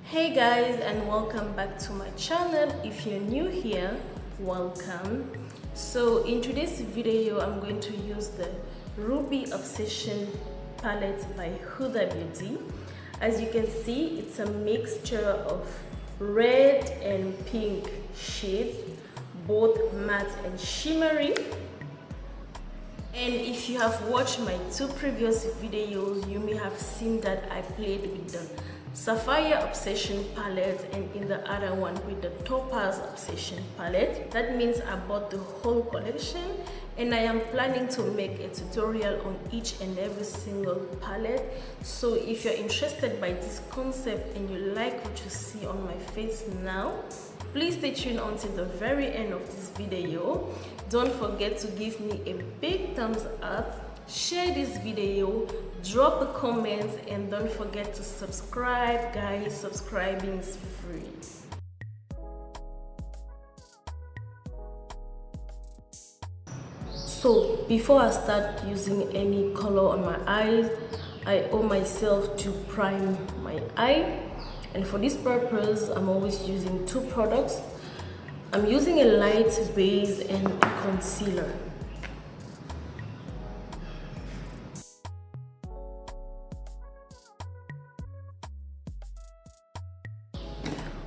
Hey guys, and welcome back to my channel. If you're new here, welcome. So in today's video I'm going to use the Ruby Obsession palette by Huda Beauty. As you can see, it's a mixture of red and pink shades, both matte and shimmery. And if you have watched my two previous videos, you may have seen that I played with the Sapphire Obsession palette and in the other one with the Topaz Obsession palette. That means I bought the whole collection and I am planning to make a tutorial on each and every single palette. So if you're interested by this concept and you like what you see on my face now, please stay tuned until the very end of this video. Don't forget to give me a big thumbs up, share this video, drop a comment, and don't forget to subscribe, guys. Subscribing is free. So before I start using any color on my eyes, I owe myself to prime my eye, and for this purpose I'm always using two products. I'm using a light base and a concealer.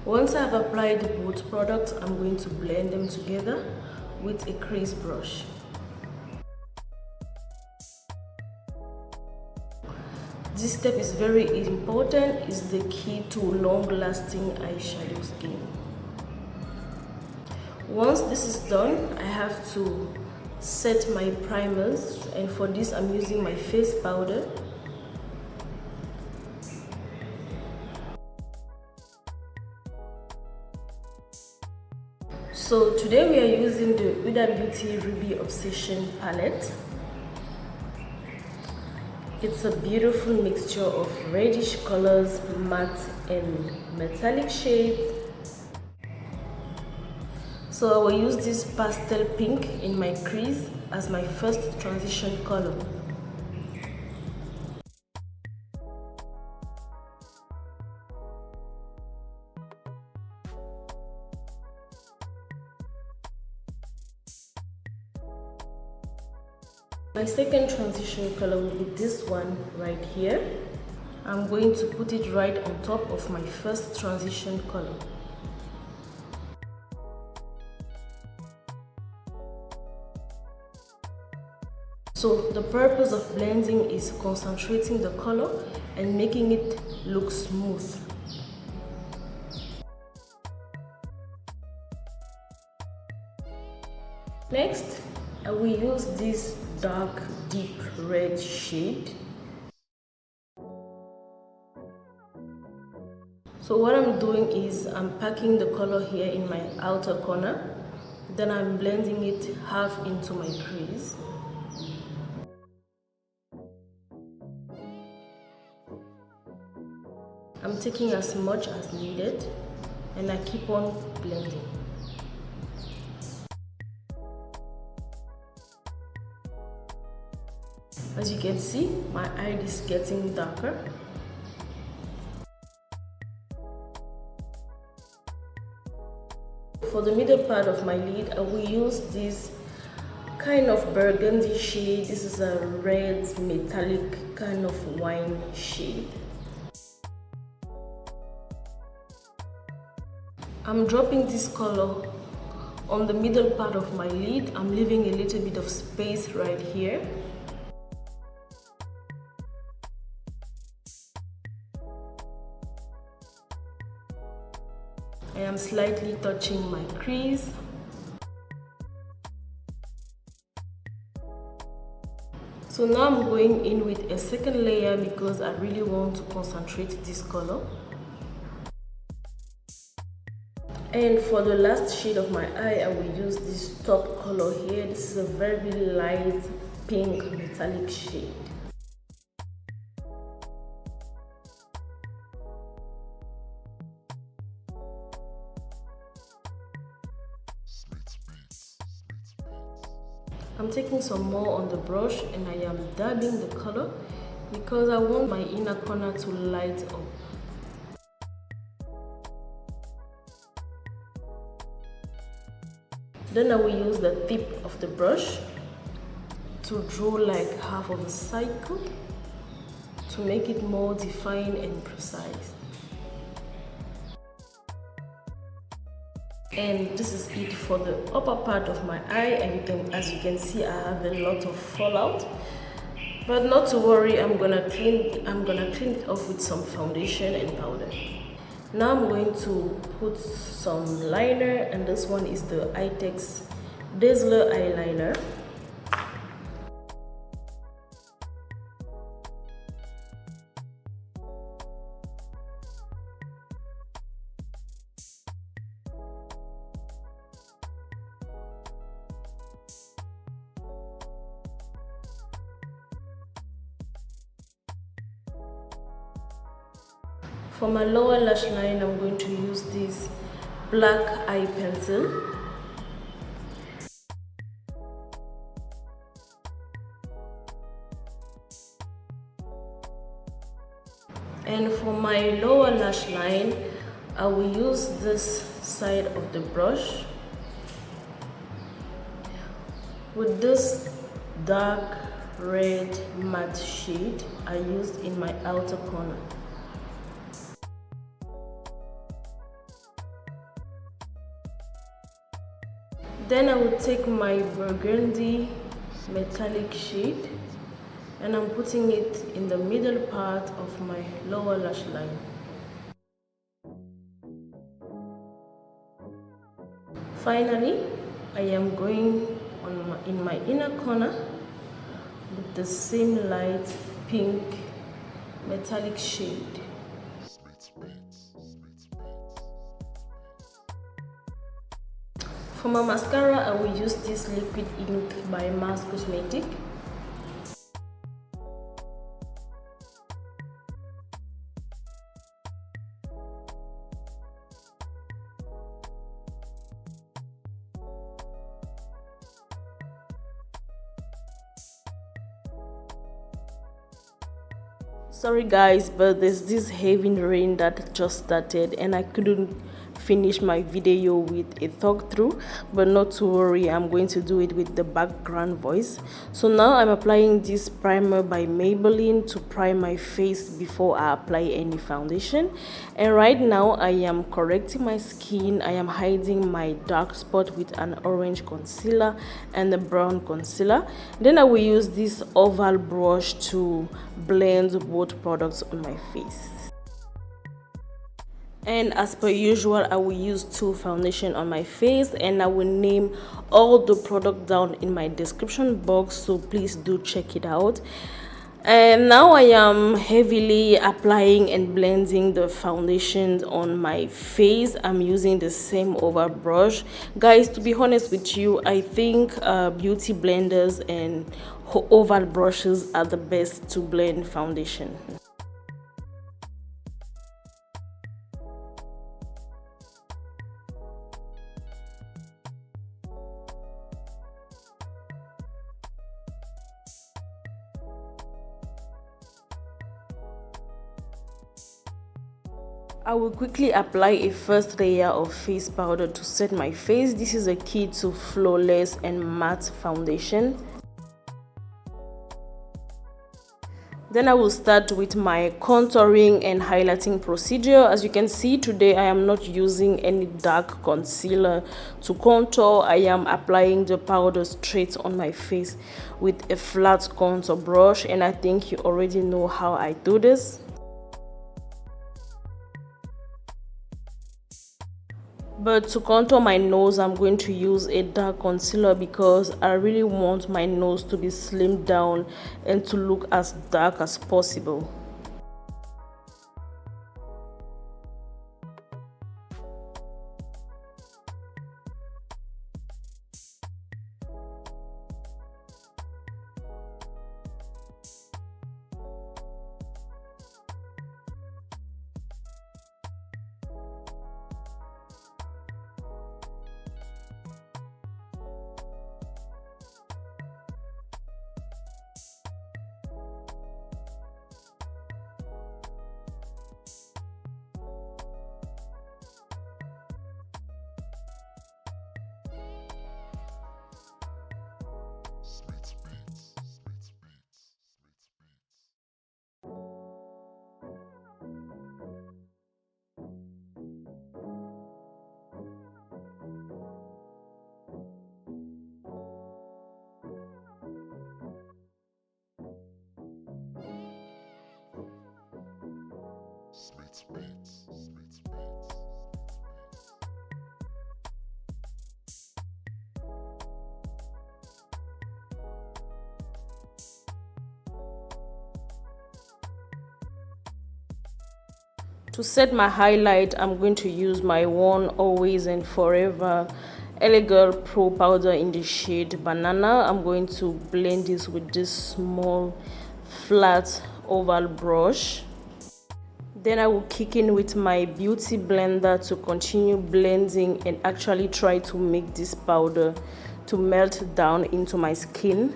Once I've applied both products, I'm going to blend them together with a crease brush. This step is very important, it's the key to long-lasting eyeshadow skin. Once this is done, I have to set my primers, and for this I'm using my face powder. So today we are using the Huda Beauty Ruby Obsession palette. It's a beautiful mixture of reddish colors, matte and metallic shades. So I will use this pastel pink in my crease as my first transition color. My second transition color will be this one right here. I'm going to put it right on top of my first transition color. So the purpose of blending is concentrating the color and making it look smooth. Next, I will use this dark deep red shade. So what I'm doing is I'm packing the color here in my outer corner, then I'm blending it half into my crease. I'm taking as much as needed and I keep on blending. As you can see, my eye is getting darker. For the middle part of my lid, I will use this kind of burgundy shade. This is a red metallic kind of wine shade. I'm dropping this color on the middle part of my lid. I'm leaving a little bit of space right here. I am slightly touching my crease. So now I'm going in with a second layer because I really want to concentrate this color. And for the last shade of my eye, I will use this top color here. This is a very light pink metallic shade. I'm taking some more on the brush and I am dabbing the color because I want my inner corner to light up. Then I will use the tip of the brush to draw like half of the circle to make it more defined and precise. And this is it for the upper part of my eye. And as you can see, I have a lot of fallout, but not to worry, I'm gonna clean it off with some foundation and powder. Now I'm going to put some liner, and this one is the Itex Dazzler eyeliner. For my lower lash line, I'm going to use this black eye pencil. And for my lower lash line, I will use this side of the brush with this dark red matte shade I used in my outer corner. Then I will take my burgundy metallic shade and I'm putting it in the middle part of my lower lash line. Finally, I am going in my inner corner with the same light pink metallic shade. For my mascara, I will use this liquid ink by Mars Cosmetic. Sorry guys, but there's this heavy rain that just started and I couldn't finish my video with a talk through, but not to worry, I'm going to do it with the background voice. So now I'm applying this primer by Maybelline to prime my face before I apply any foundation. And right now I am correcting my skin. I am hiding my dark spot with an orange concealer and a brown concealer. Then I will use this oval brush to blend both products on my face. And as per usual, I will use 2 foundation on my face, and I will name all the product down in my description box, so please do check it out. And now I am heavily applying and blending the foundation on my face. I'm using the same oval brush. Guys, to be honest with you, I think beauty blenders and oval brushes are the best to blend foundation. I will quickly apply a first layer of face powder to set my face. This is a key to flawless and matte foundation. Then I will start with my contouring and highlighting procedure. As you can see, today I am not using any dark concealer to contour. I am applying the powder straight on my face with a flat contour brush, and I think you already know how I do this. But to contour my nose, I'm going to use a dark concealer because I really want my nose to be slimmed down and to look as dark as possible. To set my highlight, I'm going to use my One Always and Forever Elegant Pro Powder in the shade Banana. I'm going to blend this with this small flat oval brush. Then I will kick in with my beauty blender to continue blending and actually try to make this powder to melt down into my skin.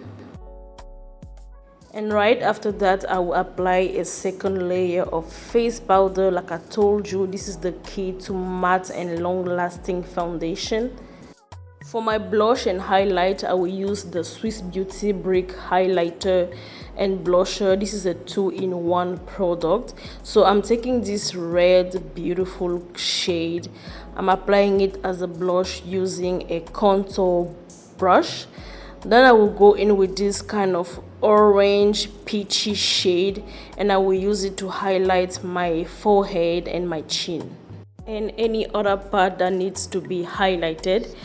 And right after that, I will apply a second layer of face powder. Like I told you, this is the key to matte and long-lasting foundation. For my blush and highlight, I will use the Swiss Beauty Brick highlighter and blusher. This is a 2-in-1 product. So I'm taking this red beautiful shade. I'm applying it as a blush using a contour brush. Then I will go in with this kind of orange peachy shade, and I will use it to highlight my forehead and my chin and any other part that needs to be highlighted.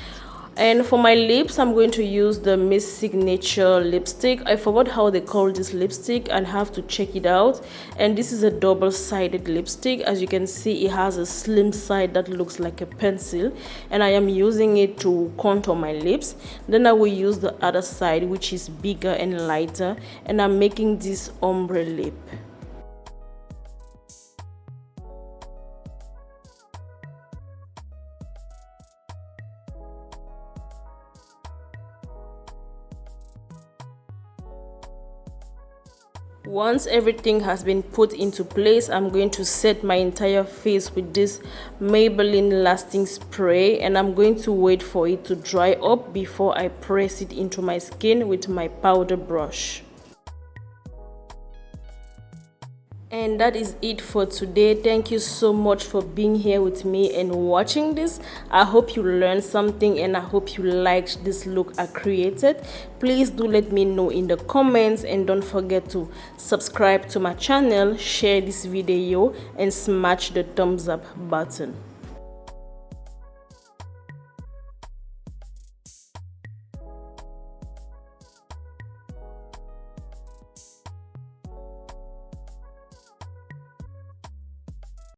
And for my lips, I'm going to use the Miss Signature lipstick. I forgot how they call this lipstick and have to check it out. And this is a double-sided lipstick. As you can see, it has a slim side that looks like a pencil, and I am using it to contour my lips. Then I will use the other side, which is bigger and lighter, and I'm making this ombre lip. Once everything has been put into place, I'm going to set my entire face with this Maybelline lasting spray, and I'm going to wait for it to dry up before I press it into my skin with my powder brush. And that is it for today. Thank you so much for being here with me and watching this. I hope you learned something, and I hope you liked this look I created. Please do let me know in the comments, and don't forget to subscribe to my channel, share this video, and smash the thumbs up button.